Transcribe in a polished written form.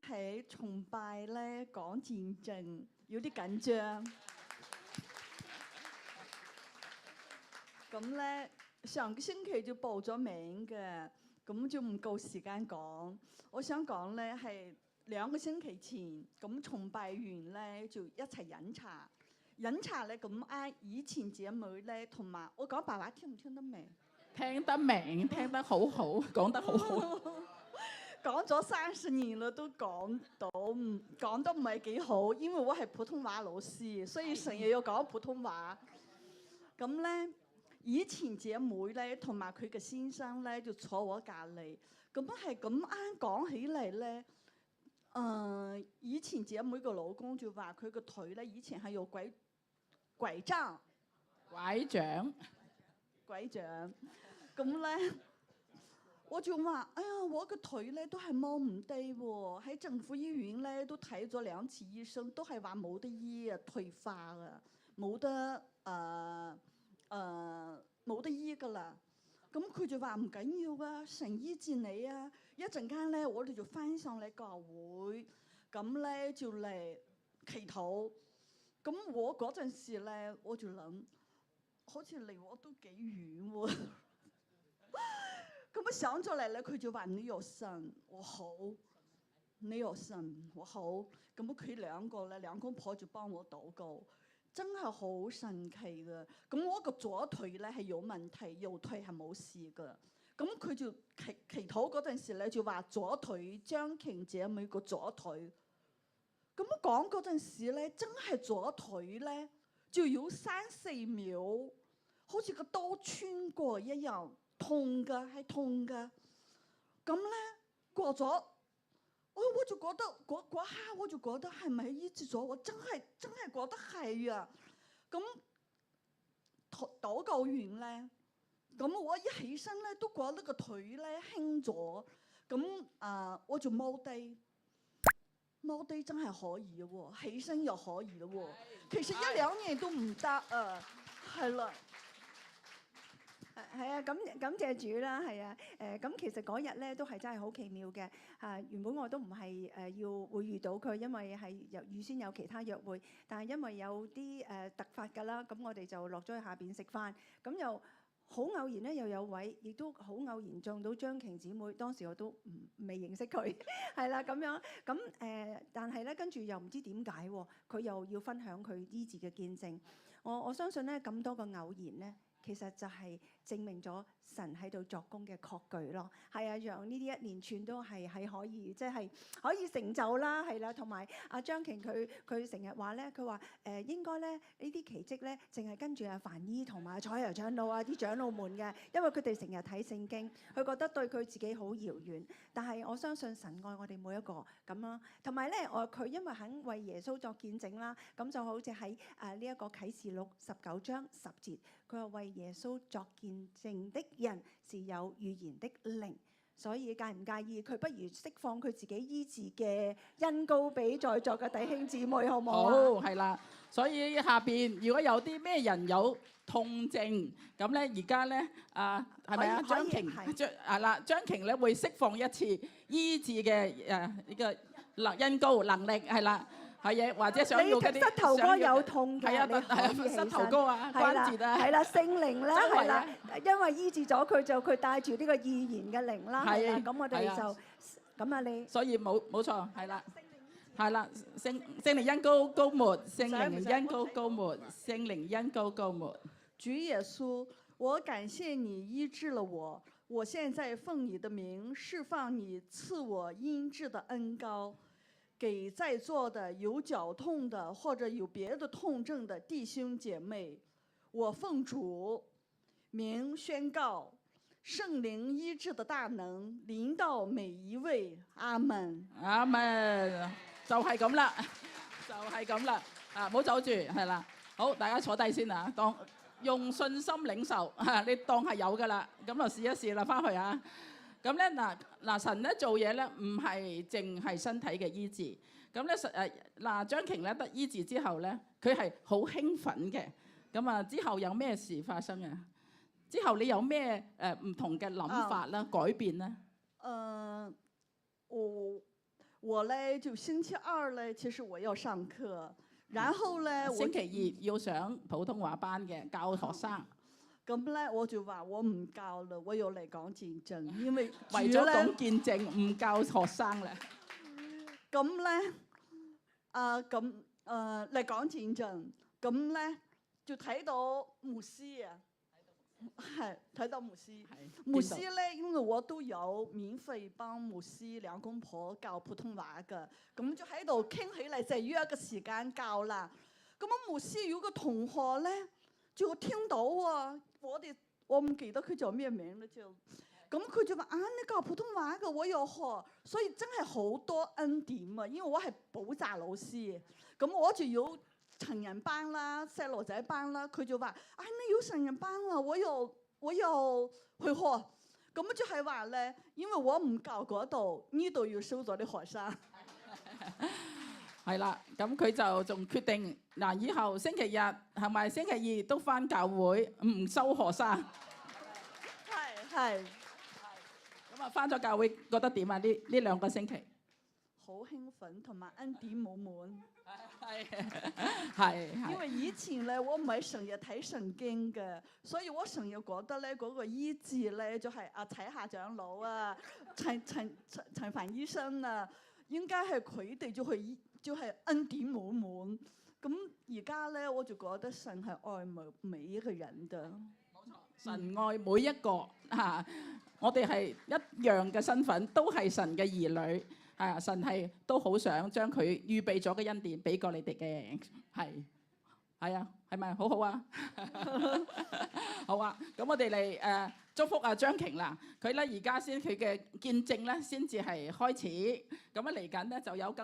喺崇拜咧講見證，有啲緊張。咁咧上個星期就報咗名嘅，咁就唔夠時間講。我想講咧係2個星期前，咁崇拜完咧就一齊飲茶。飲茶咧咁啱以前姐妹咧同埋我講白話聽唔聽得明？聽得明，聽得好好，講得好好。講咗30年啦，都講得唔係幾好，因為我係普通話老師，所以成日要講普通話。咁咧，以前姐妹咧同埋佢嘅先生咧就坐我隔離，咁係咁啱講起嚟咧，以前姐妹個老公就話佢個腿咧以前係有拐杖，咁咧。我就話：哎呀，我個腿咧都係摸唔低喎，喺政府醫院咧都睇咗2次醫生，都係話冇得醫啊，退化啊，冇得醫㗎啦。咁佢就話唔緊要啊，神醫治你啊！一陣間咧，我哋就翻上嚟教會，咁咧就嚟祈禱。咁我嗰陣時咧，我就諗，好似離我都幾遠喎。咁想咗嚟咧，佢就話你有神，我好；你有神，我好。咁佢2個咧，2公婆就幫我禱告，真係好神奇嘅。咁我個左腿咧係有問題，右腿係冇事嘅。咁佢就祈禱嗰陣時咧，就話左腿張瓊姐妹個左腿。咁講嗰陣時咧，真係左腿咧就有3-4秒，好似個刀穿過一樣。痛㗎，係痛㗎。咁咧過咗，我就覺得嗰下我就覺得係咪醫治咗？我真係覺得係啊。咁禱告完咧，咁我一起身咧都覺得個腿咧輕咗。咁我就踎低真係可以嘅喎，起身又可以嘅喎。其實1-2年都唔得啊，係啦。係啊，感謝主啦，係啊，咁其實嗰日咧都係真係好奇妙嘅嚇。原本我都唔係要會遇到佢，因為係預先有其他約會，但係因為有啲突發㗎啦，咁我哋就落咗去下邊食飯，咁又好偶然咧又有位，亦都好偶然撞到張瓊姊妹，當時我都未認識佢，係啦咁樣，咁但係咧跟住又唔知點解喎，佢又要分享佢醫治嘅見證。我相信咧咁多個偶然咧，其實就係證明咗神喺度作工嘅確據咯，係啊，讓呢啲一連串都係可以，即係可以成就啦，係啦，同埋阿張瓊佢成日話咧，佢話應該咧呢啲奇蹟咧，淨係跟住阿樊姨同埋彩油長老啊啲長老們嘅，因為佢哋成日睇聖經，佢覺得對佢自己好遙遠。但係我相信神愛我哋每一個咁啦，同埋咧佢因為肯為耶穌作見證啦，咁就好似喺呢一個啟示錄19章10節，佢話為耶穌作見證的人是有預言的靈，所以介唔介意佢不如釋放佢自己醫治嘅恩膏俾在座嘅弟兄姊妹，好唔好啊？好，係啦。所以下邊如果有啲咩人有痛症，咁咧而家咧係咪啊？張瓊咧會釋放一次醫治嘅呢個恩膏能力係啦。係啊，或者想要嗰啲膝頭哥有痛嘅，係啊，膝頭哥啊，關節啊，係啦，聖靈咧係啦，因為醫治咗佢就佢帶住呢個預言嘅靈啦，係啦，咁我哋就咁啊你。所以冇錯，係啦，係啦，聖靈恩膏膏抹，聖靈恩膏膏抹，聖靈恩膏膏抹。主耶穌，我感謝你醫治了我，我現在奉你的名釋放你賜我醫治的恩膏。給在座的有腳痛的或者有別的痛症的弟兄姐妹，我奉主名宣告，聖靈醫治的大能臨到每一位。阿門。阿門。就係咁啦，就係咁啦。唔好走住，係啦。好，大家坐低先啊，當用信心領受你當係有㗎啦。咁就試一試啦，翻去啊。咁咧嗱神咧做嘢咧唔係淨係身體嘅醫治，咁咧張瓊咧得醫治之後咧，佢係好興奮嘅。咁之後有咩事發生啊？之後你有咩唔同嘅諗法啦、改變咧？我咧就星期二咧，其實我要上課，然後咧我星期二要上普通話班嘅教學生，咁咧我就話我唔教啦，我要嚟講見證，因為為咗講見證唔教學生啦。咁咧嚟講見證，咁咧就睇到牧師啊，係睇到牧師。牧師咧，因為我都有免費幫牧師兩公婆教普通話嘅，咁就喺度傾起嚟就約一個時間教啦。咁啊，牧師有個同學咧就聽到啊，我唔記得佢叫咩名啦就。咁佢就話啊，你教普通話嘅我有學，所以真係好多恩典啊！因為我係補習老師，咁我就有成人班啦、細路仔班啦。佢就話啊，你有成人班啊，我有去學。咁就係話咧，因為我唔教嗰度，呢度要收咗啲學生。係啦，咁佢就仲決定嗱，以後星期日係咪星期二都返教會，唔收學生。係。咁啊，返咗教會覺得點啊？呢2個星期好興奮同埋恩典滿滿。係。因為以前咧，我唔係成日睇聖經嘅，所以我成日覺得咧嗰個醫治咧就係阿齊夏長老啊、陳凡醫生啊，應該係佢哋就係恩典滿滿。咁而家咧我就覺得神係愛每一個人嘅。神愛每一個嚇，我哋係一樣嘅身份，都係神嘅兒女。神係都好想將佢預備咗嘅恩典俾過你哋嘅，係啊，係咪好好啊？好啊，咁我哋嚟祝福張瓊啦。佢咧而家先佢嘅見證咧先至係開始，咁啊嚟緊咧就有更多。